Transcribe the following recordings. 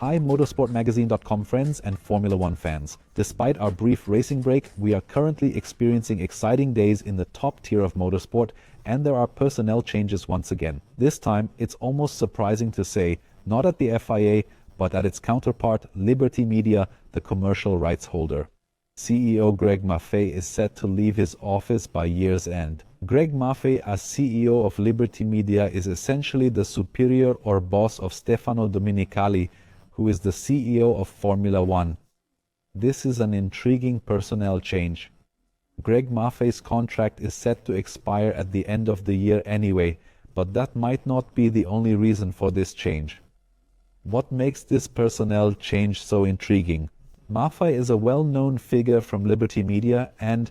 Hi Motorsport-Magazin.com friends and Formula One fans. Despite our brief racing break, we are currently experiencing exciting days in the top tier of motorsport, and there are personnel changes once again. This time, it's almost surprising to say, not at the FIA, but at its counterpart, Liberty Media, the commercial rights holder. CEO Greg Maffei is set to leave his office by year's end. Greg Maffei, as CEO of Liberty Media, is essentially the superior or boss of Stefano Domenicali, who is the CEO of Formula One. This is an intriguing personnel change. Greg Maffei's contract is set to expire at the end of the year anyway, but that might not be the only reason for this change. What makes this personnel change so intriguing? Maffei is a well-known figure from Liberty Media, and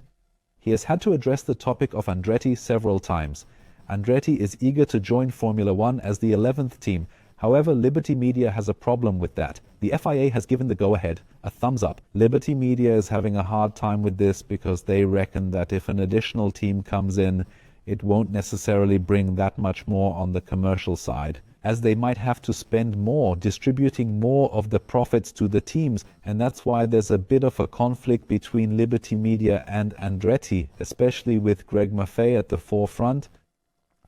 he has had to address the topic of Andretti several times. Andretti is eager to join Formula One as the 11th team. However, Liberty Media has a problem with that. The FIA has given the go-ahead, a thumbs up. Liberty Media is having a hard time with this because they reckon that if an additional team comes in, it won't necessarily bring that much more on the commercial side, as they might have to spend more distributing more of the profits to the teams, and that's why there's a bit of a conflict between Liberty Media and Andretti, especially with Greg Maffei at the forefront.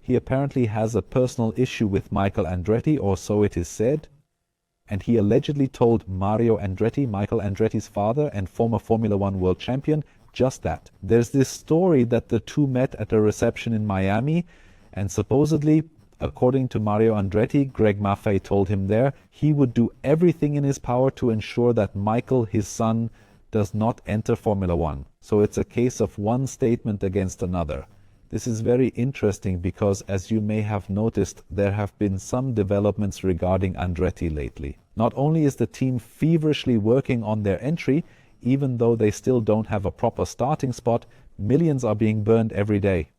He apparently has a personal issue with Michael Andretti, or so it is said, and he allegedly told Mario Andretti, Michael Andretti's father and former Formula One world champion, just that. There's this story that the two met at a reception in Miami, and supposedly, according to Mario Andretti, Greg Maffei told him there he would do everything in his power to ensure that Michael, his son, does not enter Formula One. So it's a case of one statement against another. This is very interesting because, as you may have noticed, there have been some developments regarding Andretti lately. Not only is the team feverishly working on their entry, even though they still don't have a proper starting spot, millions are being burned every day.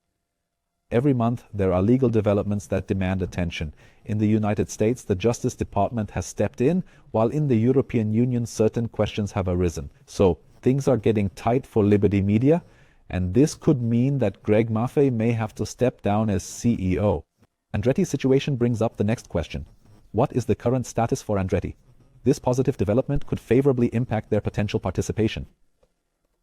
Every month, there are legal developments that demand attention. In the United States, the Justice Department has stepped in, while in the European Union, certain questions have arisen. So, things are getting tight for Liberty Media, and this could mean that Greg Maffei may have to step down as CEO. Andretti's situation brings up the next question. What is the current status for Andretti? This positive development could favorably impact their potential participation.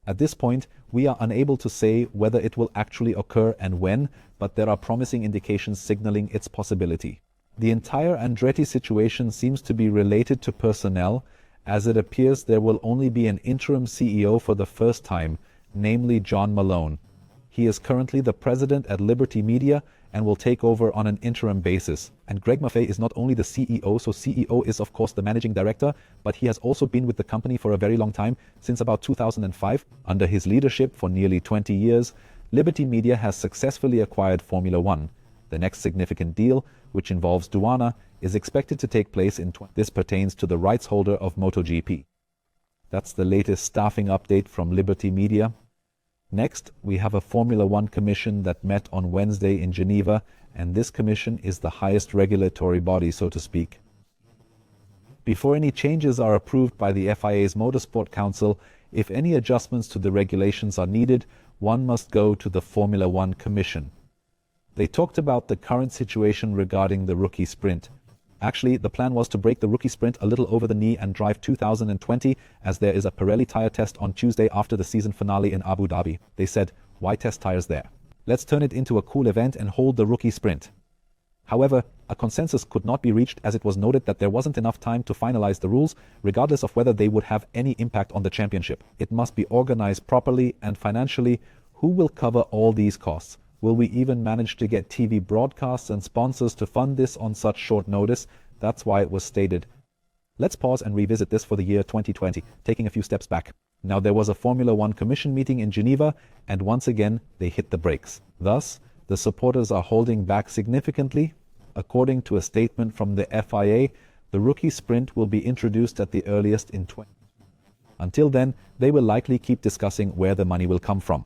At this point, we are unable to say whether it will actually occur and when, but there are promising indications signaling its possibility. The entire Andretti situation seems to be related to personnel, as it appears there will only be an interim CEO for the first time, namely John Malone. He is currently the president at Liberty Media and will take over on an interim basis. And Greg Maffei is not only the CEO, so CEO is of course the managing director, but he has also been with the company for a very long time, since about 2005. Under his leadership for nearly 20 years, Liberty Media has successfully acquired Formula One. The next significant deal, which involves Duana, is expected to take place in This pertains to the rights holder of MotoGP. That's the latest staffing update from Liberty Media. Next, we have a Formula One commission that met on Wednesday in Geneva, and this commission is the highest regulatory body, so to speak. Before any changes are approved by the FIA's Motorsport Council, if any adjustments to the regulations are needed, one must go to the Formula One Commission. They talked about the current situation regarding the rookie sprint. Actually, the plan was to break the rookie sprint a little over the knee and drive 2020, as there is a Pirelli tire test on Tuesday after the season finale in Abu Dhabi. They said, why test tires there? Let's turn it into a cool event and hold the rookie sprint. However, a consensus could not be reached, as it was noted that there wasn't enough time to finalize the rules, regardless of whether they would have any impact on the championship. It must be organized properly, and financially, who will cover all these costs? Will we even manage to get TV broadcasts and sponsors to fund this on such short notice? That's why it was stated. Let's pause and revisit this for the year 2020, taking a few steps back. Now, there was a Formula One Commission meeting in Geneva, and once again, they hit the brakes. Thus, the supporters are holding back significantly. According to a statement from the FIA, the rookie sprint will be introduced at the earliest in 2020. Until then, they will likely keep discussing where the money will come from.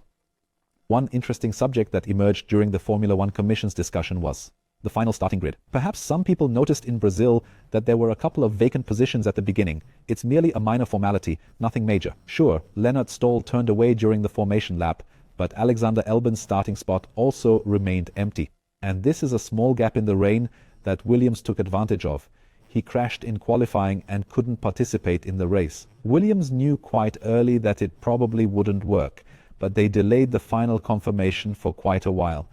One interesting subject that emerged during the Formula One Commission's discussion was the final starting grid. Perhaps some people noticed in Brazil that there were a couple of vacant positions at the beginning. It's merely a minor formality, nothing major. Sure, Lennart Stoll turned away during the formation lap, but Alexander Albon's starting spot also remained empty. And this is a small gap in the reign that Williams took advantage of. he crashed in qualifying and couldn't participate in the race. Williams knew quite early that it probably wouldn't work, but they delayed the final confirmation for quite a while.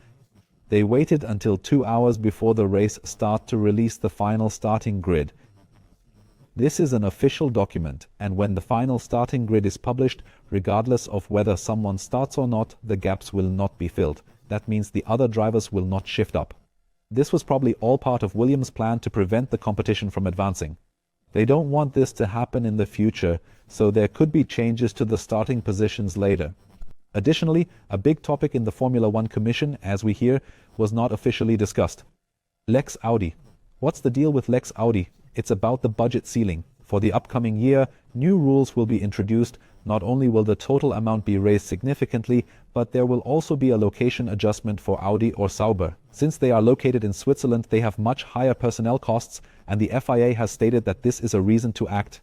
They waited until 2 hours before the race start to release the final starting grid. This is an official document, and when the final starting grid is published, regardless of whether someone starts or not, the gaps will not be filled. That means the other drivers will not shift up. This was probably all part of Williams' plan to prevent the competition from advancing. They don't want this to happen in the future, so there could be changes to the starting positions later. Additionally, a big topic in the Formula One Commission, as we hear, was not officially discussed. Lex Audi. What's the deal with Lex Audi? It's about the budget ceiling. For the upcoming year, new rules will be introduced. Not only will the total amount be raised significantly, but there will also be a location adjustment for Audi or Sauber. Since they are located in Switzerland, they have much higher personnel costs, and the FIA has stated that this is a reason to act.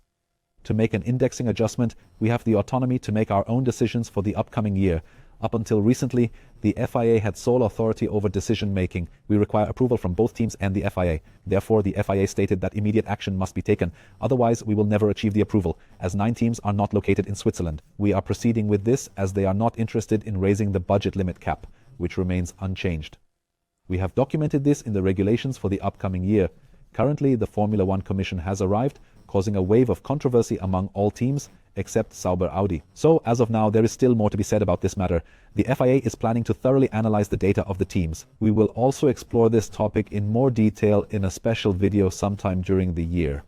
To make an indexing adjustment, we have the autonomy to make our own decisions for the upcoming year. Up until recently, the FIA had sole authority over decision-making. We require approval from both teams and the FIA. Therefore, the FIA stated that immediate action must be taken. Otherwise, we will never achieve the approval, as 9 teams are not located in Switzerland. We are proceeding with this as they are not interested in raising the budget limit cap, which remains unchanged. We have documented this in the regulations for the upcoming year. Currently, the Formula One Commission has arrived, causing a wave of controversy among all teams, except Sauber Audi. So, as of now, there is still more to be said about this matter. The FIA is planning to thoroughly analyze the data of the teams. We will also explore this topic in more detail in a special video sometime during the year.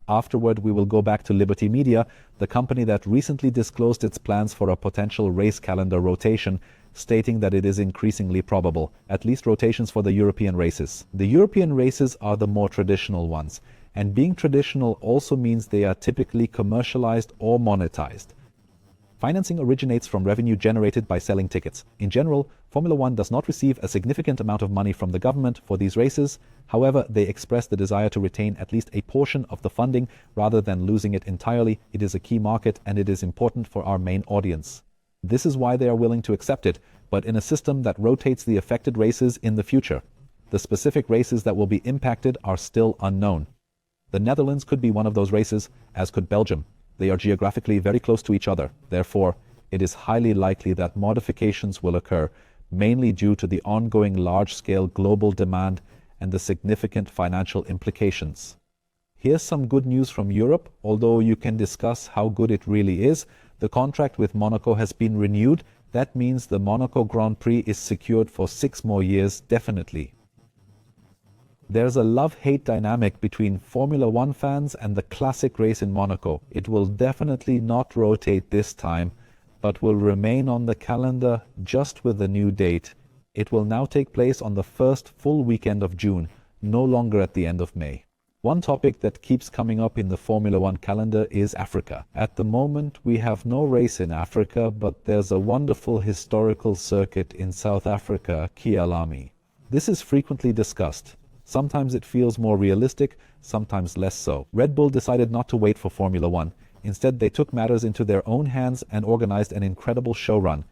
Afterward, we will go back to Liberty Media, the company that recently disclosed its plans for a potential race calendar rotation, stating that it is increasingly probable, at least rotations for the European races. The European races are the more traditional ones, and being traditional also means they are typically commercialized or monetized. Financing originates from revenue generated by selling tickets. In general, Formula One does not receive a significant amount of money from the government for these races. However, they express the desire to retain at least a portion of the funding rather than losing it entirely. It is a key market and it is important for our main audience. This is why they are willing to accept it, but in a system that rotates the affected races in the future. The specific races that will be impacted are still unknown. The Netherlands could be one of those races, as could Belgium. They are geographically very close to each other. Therefore, it is highly likely that modifications will occur, mainly due to the ongoing large-scale global demand and the significant financial implications. Here's some good news from Europe. Although you can discuss how good it really is, the contract with Monaco has been renewed. That means the Monaco Grand Prix is secured for 6 more years, definitely. There's a love-hate dynamic between Formula One fans and the classic race in Monaco. It will definitely not rotate this time, but will remain on the calendar just with a new date. It will now take place on the first full weekend of June, no longer at the end of May. One topic that keeps coming up in the Formula One calendar is Africa. At the moment, we have no race in Africa, but there's a wonderful historical circuit in South Africa, Kyalami. This is frequently discussed. Sometimes it feels more realistic, sometimes less so. Red Bull decided not to wait for Formula One. Instead, they took matters into their own hands and organized an incredible show run.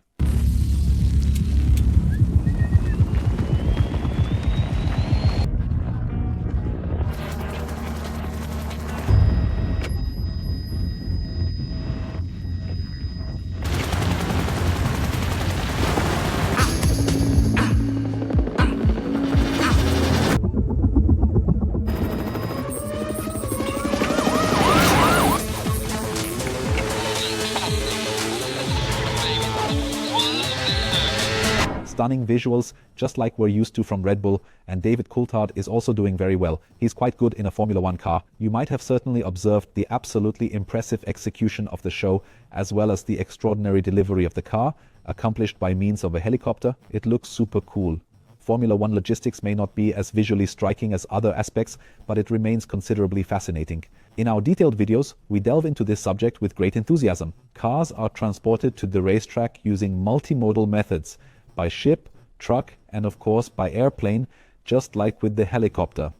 Stunning visuals, just like we're used to from Red Bull, and David Coulthard is also doing very well. He's quite good in a Formula One car. You might have certainly observed the absolutely impressive execution of the show, as well as the extraordinary delivery of the car, accomplished by means of a helicopter. It looks super cool. Formula One logistics may not be as visually striking as other aspects, but it remains considerably fascinating. In our detailed videos, we delve into this subject with great enthusiasm. Cars are transported to the racetrack using multimodal methods, by ship, truck, and of course by airplane, just like with the helicopter.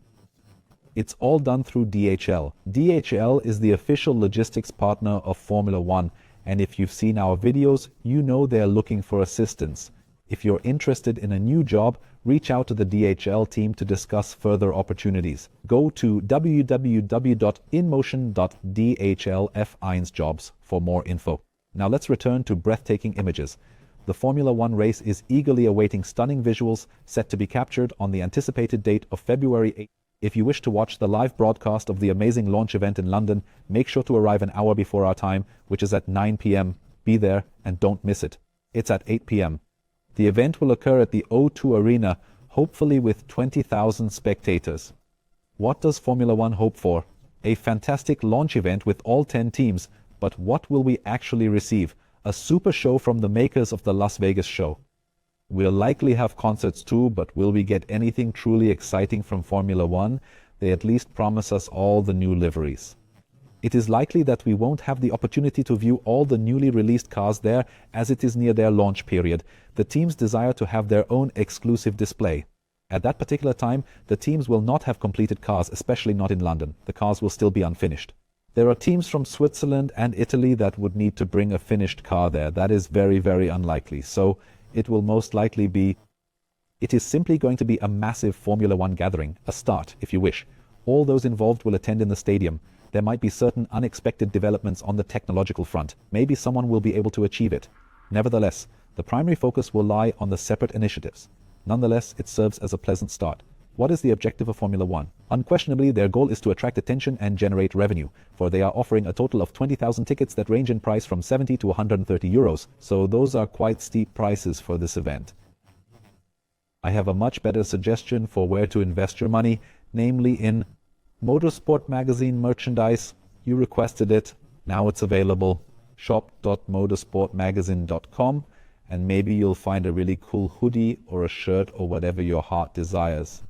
It's all done through DHL. DHL is the official logistics partner of Formula One, and if you've seen our videos, you know they're looking for assistance. If you're interested in a new job, reach out to the DHL team to discuss further opportunities. Go to www.inmotion.dhlf1jobs for more info. Now let's return to breathtaking images. The Formula One race is eagerly awaiting stunning visuals set to be captured on the anticipated date of February 8th. If you wish to watch the live broadcast of the amazing launch event in London, make sure to arrive an hour before our time, which is at 9 p.m. Be there and don't miss it. It's at 8 p.m. The event will occur at the O2 Arena, hopefully with 20,000 spectators. What does Formula One hope for? A fantastic launch event with all 10 teams, but what will we actually receive? A super show from the makers of the Las Vegas show. We'll likely have concerts too, but will we get anything truly exciting from Formula One? They at least promise us all the new liveries. It is likely that we won't have the opportunity to view all the newly released cars there, as it is near their launch period. The teams desire to have their own exclusive display. At that particular time, the teams will not have completed cars, especially not in London. The cars will still be unfinished. There are teams from Switzerland and Italy that would need to bring a finished car there. That is very, very unlikely. So it will most likely be... It is simply going to be a massive Formula One gathering, a start, if you wish. All those involved will attend in the stadium. There might be certain unexpected developments on the technological front. Maybe someone will be able to achieve it. Nevertheless, the primary focus will lie on the separate initiatives. Nonetheless, it serves as a pleasant start. What is the objective of Formula One? Unquestionably, their goal is to attract attention and generate revenue, for they are offering a total of 20,000 tickets that range in price from 70 to 130 euros, so those are quite steep prices for this event. I have a much better suggestion for where to invest your money, namely in Motorsport-Magazin merchandise. You requested it, now it's available. shop.motorsportmagazine.com, and maybe you'll find a really cool hoodie or a shirt or whatever your heart desires.